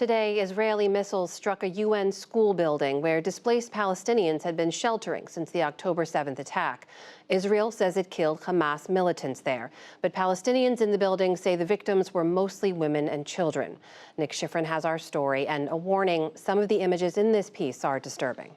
Today, Israeli missiles struck a UN school building where displaced Palestinians had been sheltering since the October 7th attack. Israel says it killed Hamas militants there, but Palestinians in the building say the victims were mostly women and children. Nick Schifrin has our story and a warning: some of the images in this piece are disturbing.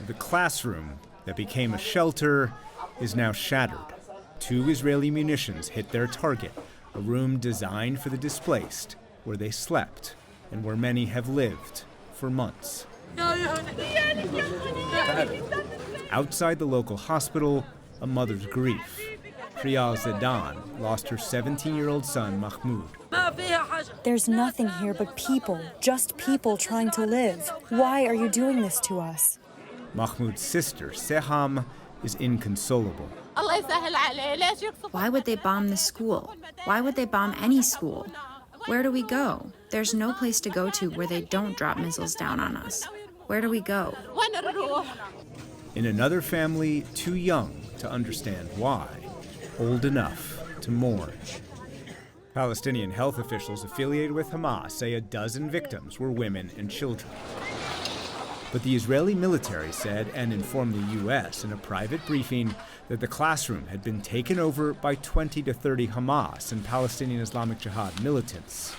The classroom that became a shelter is now shattered. 2 Israeli munitions hit their target, a room designed for the displaced, where they slept and where many have lived for months. Outside the local hospital, a mother's grief. Priyal Zedan lost her 17-year-old son, Mahmoud. There's nothing here but people, just people trying to live. Why are you doing this to us? Mahmoud's sister, Seham, is inconsolable. Why would they bomb the school? Why would they bomb any school? Where do we go? There's no place to go to where they don't drop missiles down on us. Where do we go? In another family, too young to understand why, old enough to mourn. Palestinian health officials affiliated with Hamas say a dozen victims were women and children. But the Israeli military said and informed the U.S. in a private briefing that the classroom had been taken over by 20 to 30 Hamas and Palestinian Islamic Jihad militants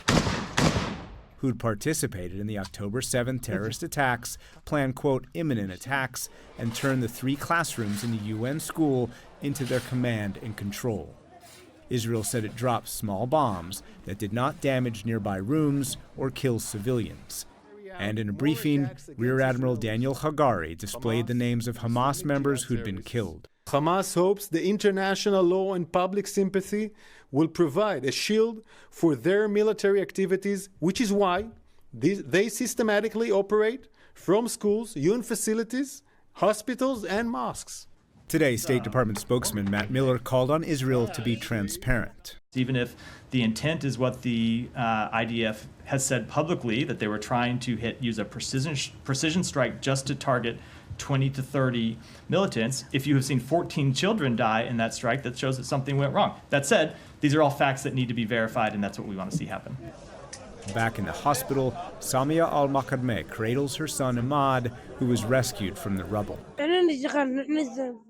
who'd participated in the October 7th terrorist attacks, planned, quote, imminent attacks, and turned the 3 classrooms in the UN school into their command and control. Israel said it dropped small bombs that did not damage nearby rooms or kill civilians. And in a briefing, Rear Admiral Daniel Hagari displayed the names of Hamas members who'd been killed. Hamas hopes the international law and public sympathy will provide a shield for their military activities, which is why they systematically operate from schools, UN facilities, hospitals, and mosques. Today, State Department spokesman Matt Miller called on Israel to be transparent. Even if the intent is what the IDF has said publicly, that they were trying to use a precision strike just to target 20 to 30 militants, if you have seen 14 children die in that strike, that shows that something went wrong. That said, these are all facts that need to be verified, and that's what we want to see happen. Back in the hospital, Samia Al-Makadmeh cradles her son Ahmad, who was rescued from the rubble.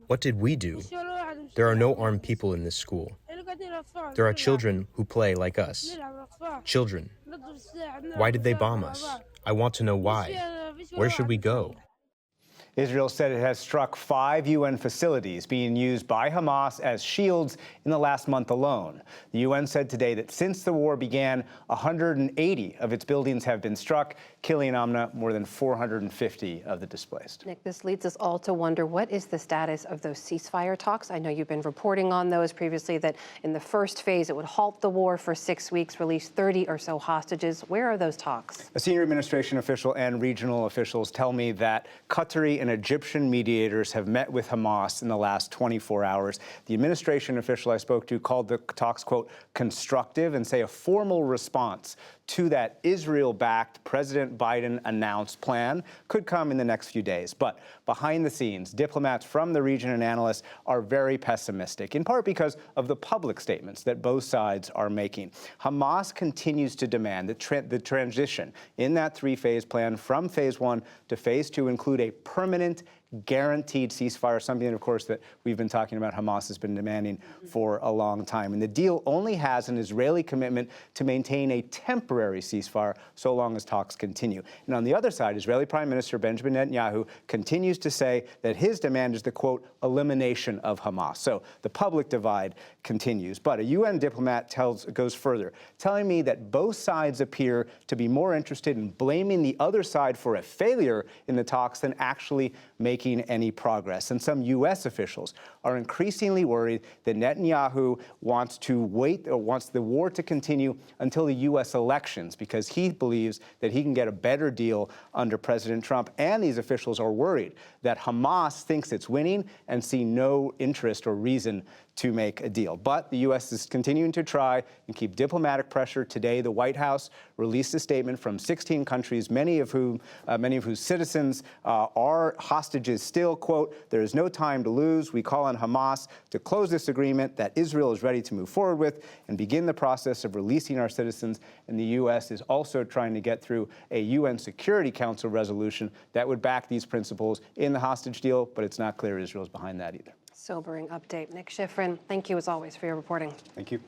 What did we do? There are no armed people in this school. There are children who play like us. Children. Why did they bomb us? I want to know why. Where should we go? Israel said it has struck 5 UN facilities being used by Hamas as shields in the last month alone. The UN said today that since the war began, 180 of its buildings have been struck, killing, Amna, more than 450 of the displaced. Nick, this leads us all to wonder, what is the status of those ceasefire talks? I know you've been reporting on those previously, that in the first phase it would halt the war for 6 weeks, release 30 or so hostages. Where are those talks? A senior administration official and regional officials tell me that Qatari and Egyptian mediators have met with Hamas in the last 24 hours. The administration official I spoke to called the talks, quote, constructive, and say a formal response to that Israel-backed, President Biden-announced plan could come in the next few days. But behind the scenes, diplomats from the region and analysts are very pessimistic, in part because of the public statements that both sides are making. Hamas continues to demand that the transition in that 3-phase plan from phase 1 to phase 2 include a permanent, guaranteed ceasefire, something, of course, that we've been talking about Hamas has been demanding for a long time. And the deal only has an Israeli commitment to maintain a temporary ceasefire so long as talks continue. And on the other side, Israeli Prime Minister Benjamin Netanyahu continues to say that his demand is the, quote, elimination of Hamas. So the public divide continues. But a UN diplomat goes further, telling me that both sides appear to be more interested in blaming the other side for a failure in the talks than actually making any progress. And some U.S. officials are increasingly worried that Netanyahu wants to wait, or wants the war to continue until the U.S. elections, because he believes that he can get a better deal under President Trump. And these officials are worried that Hamas thinks it's winning and see no interest or reason to make a deal. But the U.S. is continuing to try and keep diplomatic pressure. Today, the White House released a statement from 16 countries, many of whose citizens are hostages still. Quote, "There is no time to lose. We call on Hamas to close this agreement that Israel is ready to move forward with and begin the process of releasing our citizens." And the U.S. is also trying to get through a UN Security Council resolution that would back these principles in the hostage deal, but it's not clear Israel's behind that either. Sobering update. Nick Schifrin, thank you as always for your reporting. Thank you.